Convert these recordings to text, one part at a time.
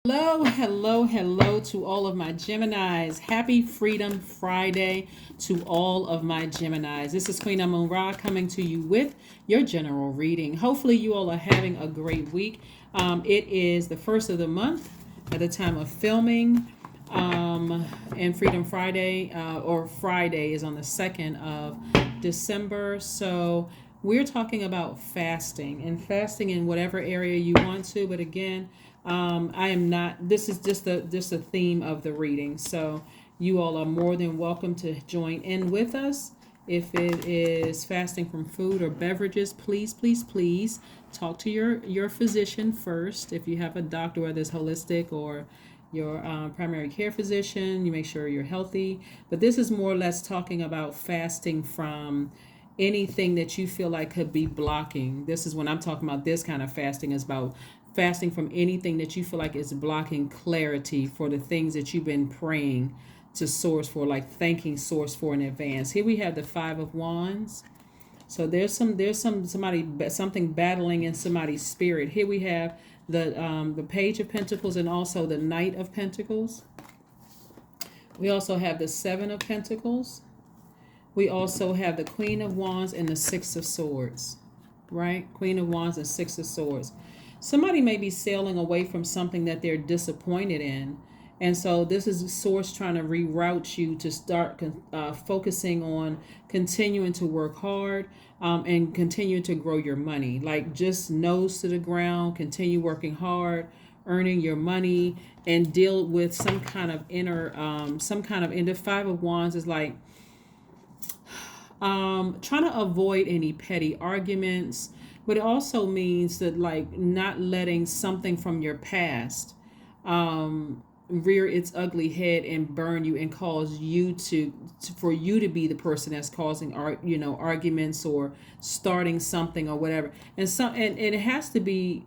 Hello, hello, hello to all of my Geminis. Happy Freedom Friday to all of my Geminis. This is Queen Amun Ra coming to you with your general reading. Hopefully, you all are having a great week. It is the first of the month at the time of filming, and Freedom Friday or Friday is on the 2nd of December. So, we're talking about fasting and fasting in whatever area you want to, but again, I am not. This is just a theme of the reading. So you all are more than welcome to join in with us. If it is fasting from food or beverages, please, please, please talk to your physician first. If you have a doctor, whether it's holistic or your primary care physician, you make sure you're healthy. But this is more or less talking about fasting from anything that you feel like could be blocking. This is when I'm talking about this kind of fasting is about fasting from anything that you feel like is blocking clarity for the things that you've been praying to source for, like thanking source for in advance. Here we have the 5 of Wands. So there's something battling in somebody's spirit. Here we have the Page of Pentacles and also the Knight of Pentacles. We also have the 7 of Pentacles. We also have the Queen of Wands and the 6 of Swords, right? Queen of Wands and 6 of Swords. Somebody may be sailing away from something that they're disappointed in. And so this is Source trying to reroute you to start focusing on continuing to work hard and continue to grow your money. Like just nose to the ground, continue working hard, earning your money, and deal with some kind of in the 5 of Wands is like trying to avoid any petty arguments, but it also means that like not letting something from your past rear its ugly head and burn you and cause you for you to be the person that's causing arguments or starting something or whatever. And it has to be,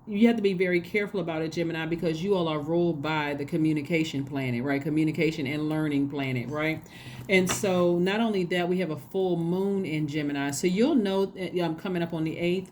you have to be very careful about it, Gemini, because you all are ruled by the communication planet, right? Communication and learning planet, right? And so not only that, we have a full moon in Gemini. So you'll know, I'm coming up on the 8th,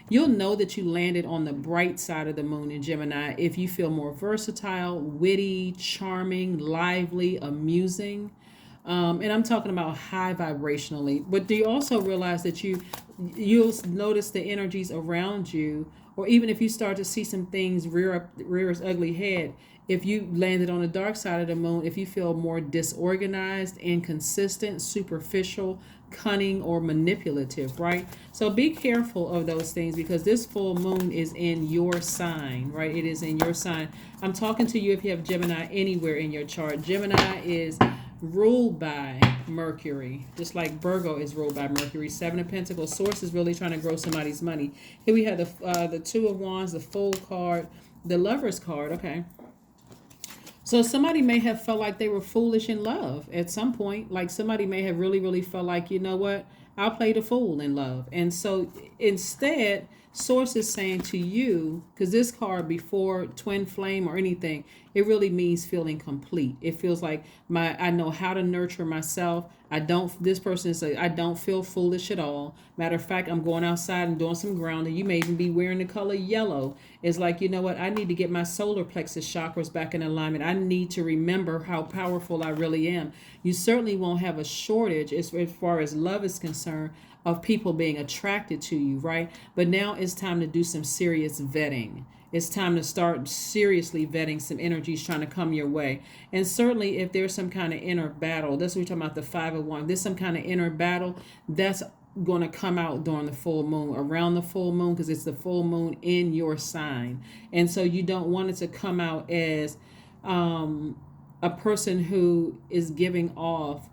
you'll know that you landed on the bright side of the moon in Gemini if you feel more versatile, witty, charming, lively, amusing. And I'm talking about high vibrationally. But do you also realize that you'll notice the energies around you, or even if you start to see some things rear its ugly head, if you landed on the dark side of the moon, if you feel more disorganized, inconsistent, superficial, cunning, or manipulative, right? So be careful of those things because this full moon is in your sign, right? It is in your sign. I'm talking to you if you have Gemini anywhere in your chart. Gemini is ruled by Mercury, just like Virgo is ruled by Mercury. 7 of Pentacles. Source is really trying to grow somebody's money. Here we have the 2 of Wands, the Fool card, the Lover's card. Okay. So somebody may have felt like they were foolish in love at some point. Like somebody may have really, really felt like, you know what, I'll play the fool in love. And so instead, Source is saying to you, because this card before twin flame or anything, it really means feeling complete. It feels like I know how to nurture myself. This person is like, I don't feel foolish at all. Matter of fact, I'm going outside and doing some grounding. You may even be wearing the color yellow. It's like, you know what? I need to get my solar plexus chakras back in alignment. I need to remember how powerful I really am. You certainly won't have a shortage as far as love is concerned of people being attracted to you, right? But now it's time to do some serious vetting. It's time to start seriously vetting some energies trying to come your way. And certainly if there's some kind of inner battle, that's what we're talking about, the 5 of Wands, there's some kind of inner battle that's going to come out during the full moon, around the full moon, because it's the full moon in your sign. And so you don't want it to come out as a person who is giving off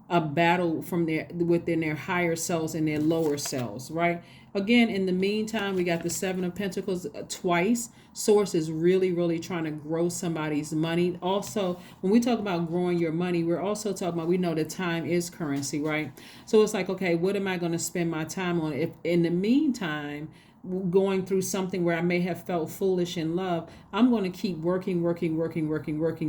a battle from within their higher selves and their lower selves, right? Again, in the meantime, we got the 7 of Pentacles twice. Source is really, really trying to grow somebody's money. Also, when we talk about growing your money, we're also talking about, we know that time is currency, right? So it's like, okay, what am I going to spend my time on? If in the meantime, going through something where I may have felt foolish in love, I'm going to keep working,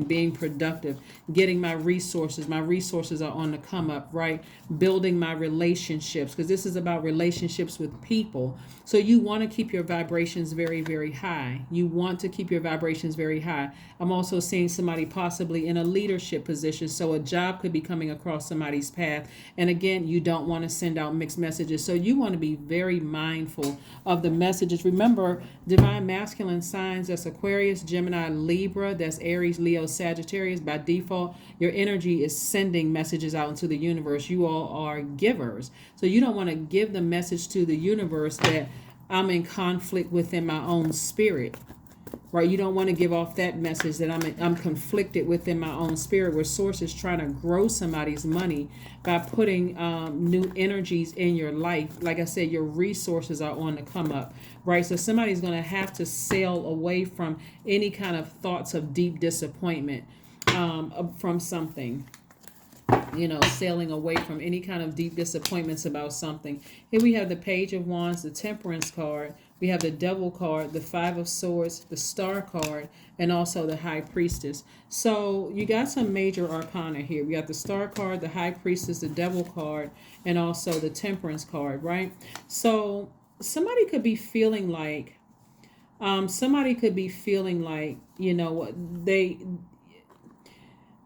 being productive, getting my resources. My resources are on the come up, right? Building my relationships, because this is about relationships with people. So you want to keep your vibrations very, very high. You want to keep your vibrations very high. I'm also seeing somebody possibly in a leadership position. So a job could be coming across somebody's path. And again, you don't want to send out mixed messages. So you want to be very mindful of the messages. Remember, divine masculine signs, that's Aquarius, Gemini, Libra, that's Aries, Leo, Sagittarius. By default, your energy is sending messages out into the universe. You all are givers. So you don't want to give the message to the universe that I'm in conflict within my own spirit. Right, you don't want to give off that message that I'm conflicted within my own spirit, where source is trying to grow somebody's money by putting new energies in your life. Like I said, your resources are on the come up, right? So somebody's going to have to sail away from any kind of thoughts of deep disappointment from something. Sailing away from any kind of deep disappointments about something. Here we have the Page of Wands, the Temperance card. We have the Devil card, the Five of Swords, the Star card, and also the High Priestess. So you got some major arcana here. We got the Star card, the High Priestess, the Devil card, and also the Temperance card, right? So somebody could be feeling like, they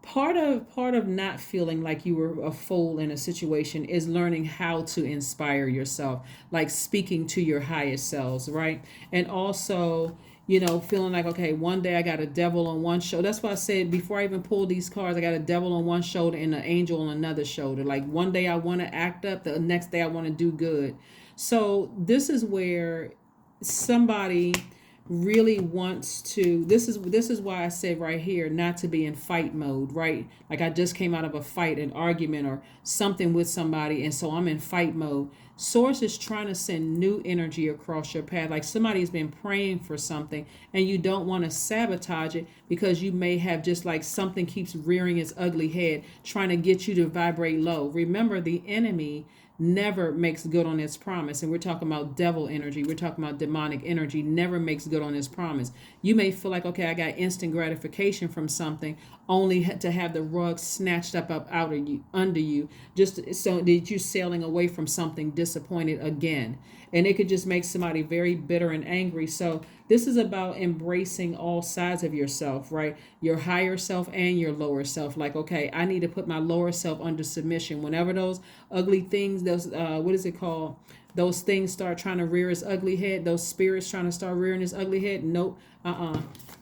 part of not feeling like you were a fool in a situation is learning how to inspire yourself, like speaking to your highest selves, right? And also, feeling like, okay, one day I got a devil on one shoulder. That's why I said before I even pulled these cards, I got a devil on one shoulder and an angel on another shoulder. Like one day I want to act up, the next day I want to do good. So this is where somebody really wants to, this is why I said right here not to be in fight mode, right? Like I just came out of a fight, an argument or something with somebody, and so I'm in fight mode. Source is trying to send new energy across your path. Like somebody's been praying for something and you don't want to sabotage it, because you may have just like something keeps rearing its ugly head trying to get you to vibrate low. Remember, the enemy never makes good on its promise. And we're talking about devil energy. We're talking about demonic energy. Never makes good on its promise. You may feel like, okay, I got instant gratification from something, only to have the rug snatched up out of you, under you, just so that you're sailing away from something disappointed again. And it could just make somebody very bitter and angry. So this is about embracing all sides of yourself, right? Your higher self and your lower self. Like, okay, I need to put my lower self under submission. Whenever those ugly things, those, what is it called? Those things start trying to rear its ugly head, those spirits trying to start rearing its ugly head. Nope,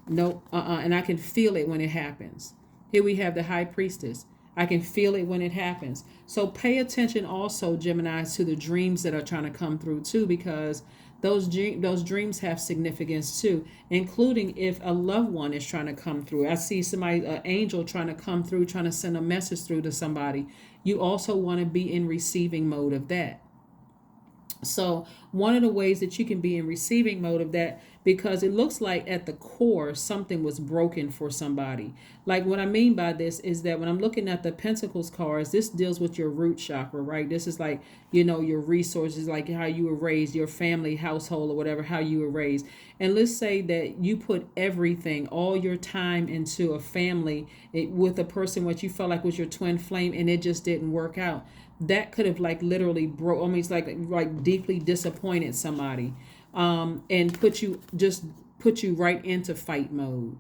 nope, and I can feel it when it happens. Here we have the High Priestess. I can feel it when it happens. So pay attention also, Gemini, to the dreams that are trying to come through too, because those dreams have significance too, including if a loved one is trying to come through. I see somebody, an angel trying to come through, trying to send a message through to somebody. You also want to be in receiving mode of that. So one of the ways that you can be in receiving mode of that, because it looks like at the core something was broken for somebody. Like what I mean by this is that when I'm looking at the Pentacles cards, this deals with your root chakra, right? This is like, your resources, like how you were raised, your family, household, or whatever, how you were raised. And let's say that you put everything, all your time into a family with a person what you felt like was your twin flame, and it just didn't work out. That could have like literally almost like deeply disappointed somebody, and put you right into fight mode,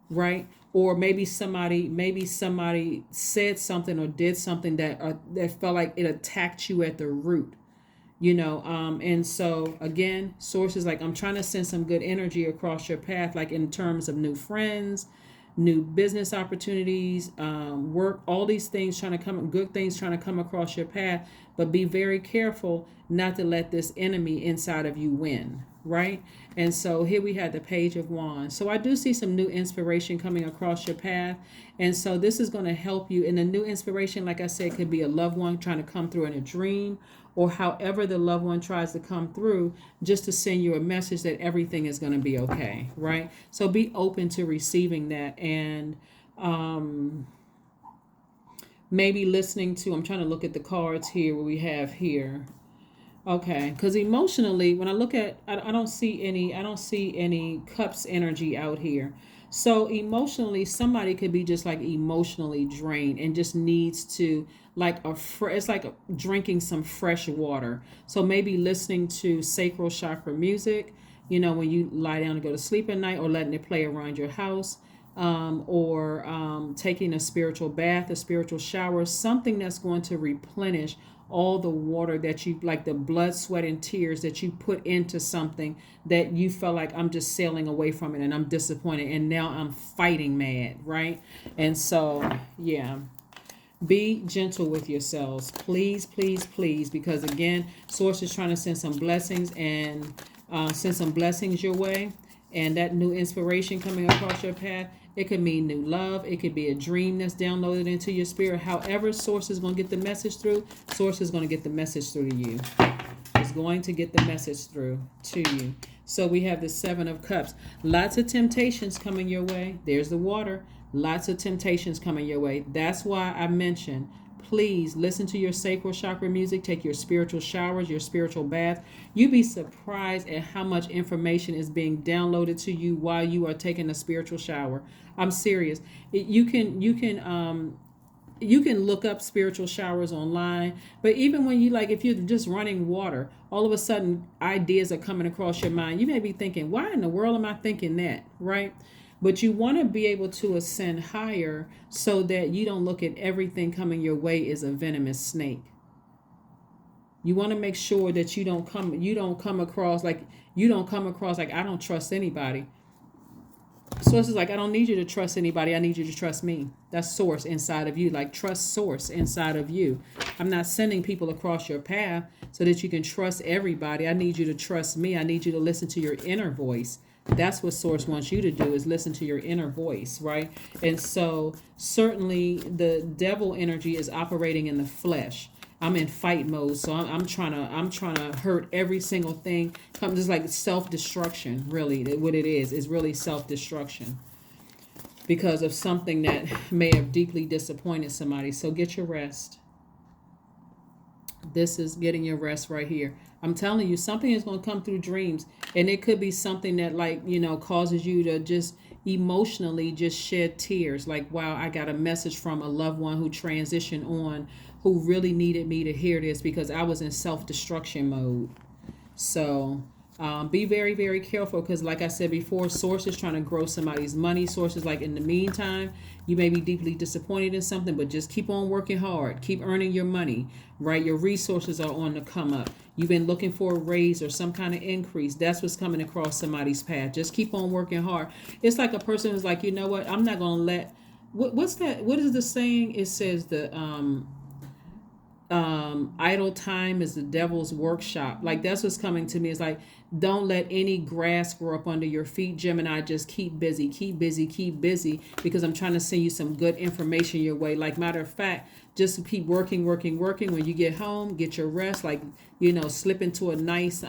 right? Or maybe somebody said something or did something that felt like it attacked you at the root, and so again, sources like, I'm trying to send some good energy across your path, like in terms of new friends, new business opportunities, work, all these things good things trying to come across your path. But be very careful not to let this enemy inside of you win, right? And so here we have the Page of Wands. So I do see some new inspiration coming across your path. And so this is going to help you. And the new inspiration, like I said, could be a loved one trying to come through in a dream, or however the loved one tries to come through, just to send you a message that everything is going to be okay, right? So be open to receiving that. And maybe listening to, I'm trying to look at the cards here, what we have here. Okay, because emotionally, when I look at, I don't see any, I don't see any cups energy out here. So emotionally, somebody could be just like emotionally drained and just needs to like it's like drinking some fresh water. So maybe listening to sacral chakra music, when you lie down to go to sleep at night, or letting it play around your house, or taking a spiritual bath, a spiritual shower, something that's going to replenish all the water that you, like the blood, sweat, and tears that you put into something that you felt like, I'm just sailing away from it and I'm disappointed and now I'm fighting mad, right? And so, yeah. Be gentle with yourselves, please, please, please, because again, Source is trying to send some blessings and send some blessings your way, and that new inspiration coming across your path. It could mean new love. It could be a dream that's downloaded into your spirit. However, Source is going to get the message through. Source is going to get the message through to you. It's going to get the message through to you. So we have the Seven of Cups. Lots of temptations coming your way. There's the water. Lots of temptations coming your way. That's why I mentioned, please listen to your sacral chakra music. Take your spiritual showers, your spiritual bath. You'd be surprised at how much information is being downloaded to you while you are taking a spiritual shower. I'm serious. You can look up spiritual showers online, but even when you, like, if you're just running water, all of a sudden ideas are coming across your mind. You may be thinking, why in the world am I thinking that, right? But you want to be able to ascend higher so that you don't look at everything coming your way as a venomous snake. You want to make sure that you don't come across like, I don't trust anybody. Source is like, I don't need you to trust anybody. I need you to trust me. That's Source inside of you. Like, trust Source inside of you. I'm not sending people across your path so that you can trust everybody. I need you to trust me. I need you to listen to your inner voice. That's what Source wants you to do, is listen to your inner voice, right? And so certainly the devil energy is operating in the flesh. I'm in fight mode, so I'm trying to hurt every single thing. Come, just like self-destruction. Really, what it is really self-destruction because of something that may have deeply disappointed somebody. So get your rest. This is getting your rest right here. I'm telling you, something is going to come through dreams, and it could be something that, like, causes you to just emotionally just shed tears. Like, wow, I got a message from a loved one who transitioned on, who really needed me to hear this because I was in self-destruction mode. So be very, very careful because, like I said before, Source is trying to grow somebody's money. Source is like, in the meantime, you may be deeply disappointed in something, but just keep on working hard. Keep earning your money, right? Your resources are on the come up. You've been looking for a raise or some kind of increase. That's what's coming across somebody's path. Just keep on working hard. It's like a person who's like, you know what? I'm not going to let... What's that? What is the saying? It says the... idle time is the devil's workshop. Like, that's what's coming to me. It's like, don't let any grass grow up under your feet, Gemini. Just keep busy, keep busy, keep busy, because I'm trying to send you some good information your way. Like, matter of fact, just keep working, working, working. When you get home, get your rest. Like, slip into a nice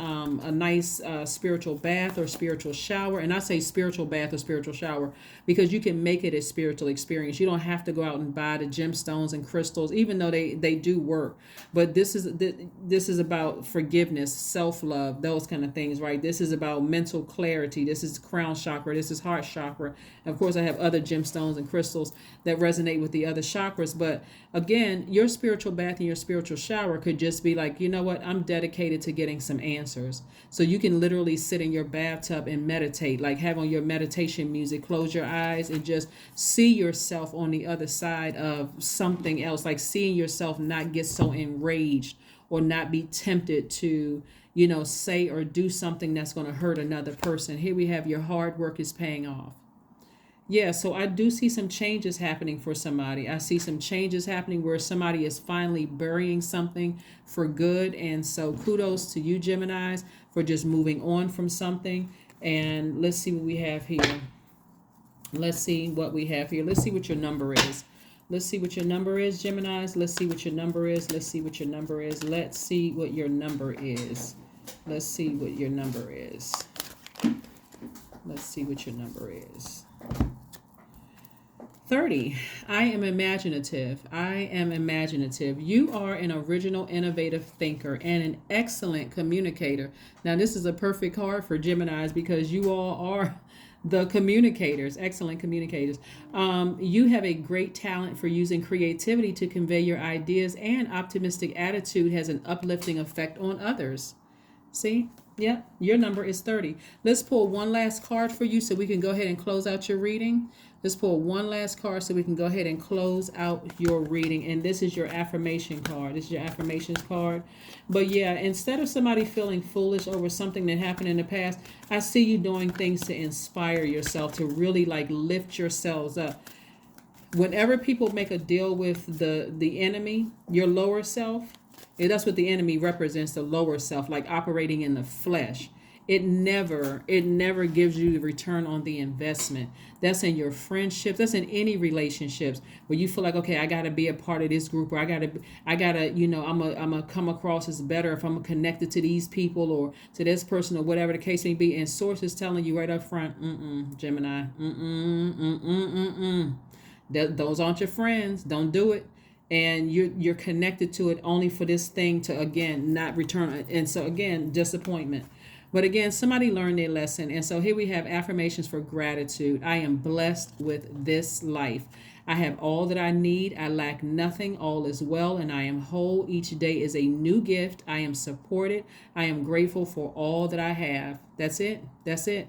spiritual bath or spiritual shower. And I say spiritual bath or spiritual shower because you can make it a spiritual experience. You don't have to go out and buy the gemstones and crystals, even though they do work. But this is about forgiveness, self-love, those kind of things, right? This is about mental clarity. This is crown chakra. This is heart chakra. And of course, I have other gemstones and crystals that resonate with the other chakras. But again, your spiritual bath and your spiritual shower could just be like, you know what? I'm dedicated to getting some answers. So you can literally sit in your bathtub and meditate, like have on your meditation music, close your eyes and just see yourself on the other side of something else, like seeing yourself not get so enraged or not be tempted to, say or do something that's going to hurt another person. Here we have your hard work is paying off. Yeah, so I do see some changes happening for somebody. I see some changes happening where somebody is finally burying something for good. And so kudos to you, Geminis, for just moving on from something. And let's see what we have here. Let's see what we have here. Let's see what your number is. Let's see what your number is, Geminis. Let's see what your number is. Let's see what your number is. Let's see what your number is. Let's see what your number is. Let's see what your number is. 30. I am imaginative. I am imaginative. You are an original, innovative thinker and an excellent communicator. Now, this is a perfect card for Geminis because you all are the communicators, excellent communicators. You have a great talent for using creativity to convey your ideas, and optimistic attitude has an uplifting effect on others. See? Yeah, your number is 30. Let's pull one last card for you so we can go ahead and close out your reading. Let's pull one last card so we can go ahead and close out your reading. And this is your affirmation card. This is your affirmations card. But yeah, instead of somebody feeling foolish over something that happened in the past, I see you doing things to inspire yourself, to really like lift yourselves up. Whenever people make a deal with the enemy, your lower self, that's what the enemy represents, the lower self, like operating in the flesh. It never gives you the return on the investment. That's in your friendships, that's in any relationships where you feel like, okay, I gotta be a part of this group, or I gotta, I'm a come across as better if I'm connected to these people or to this person or whatever the case may be. And source is telling you right up front, Gemini, those aren't your friends. Don't do it. And you're connected to it only for this thing to again not return. And so again, disappointment. But again, somebody learned their lesson. And so here we have affirmations for gratitude. I am blessed with this life. I have all that I need. I lack nothing. All is well, and I am whole. Each day is a new gift. I am supported. I am grateful for all that I have. That's it. That's it.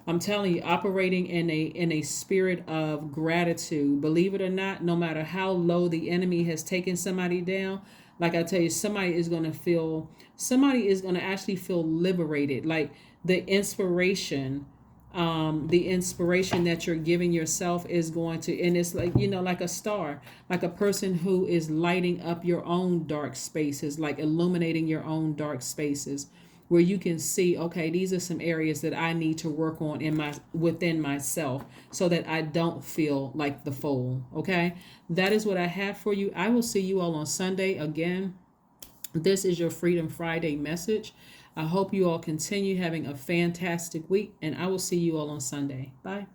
I'm telling you, operating in a spirit of gratitude. Believe it or not, no matter how low the enemy has taken somebody down, like I tell you, somebody is going to actually feel liberated. Like the inspiration that you're giving yourself is going to, and it's like, like a star, like a person who is lighting up your own dark spaces, like illuminating your own dark spaces, where you can see, okay, these are some areas that I need to work on within myself so that I don't feel like the fool. Okay, that is what I have for you. I will see you all on Sunday again. This is your Freedom Friday message. I hope you all continue having a fantastic week, and I will see you all on Sunday. Bye.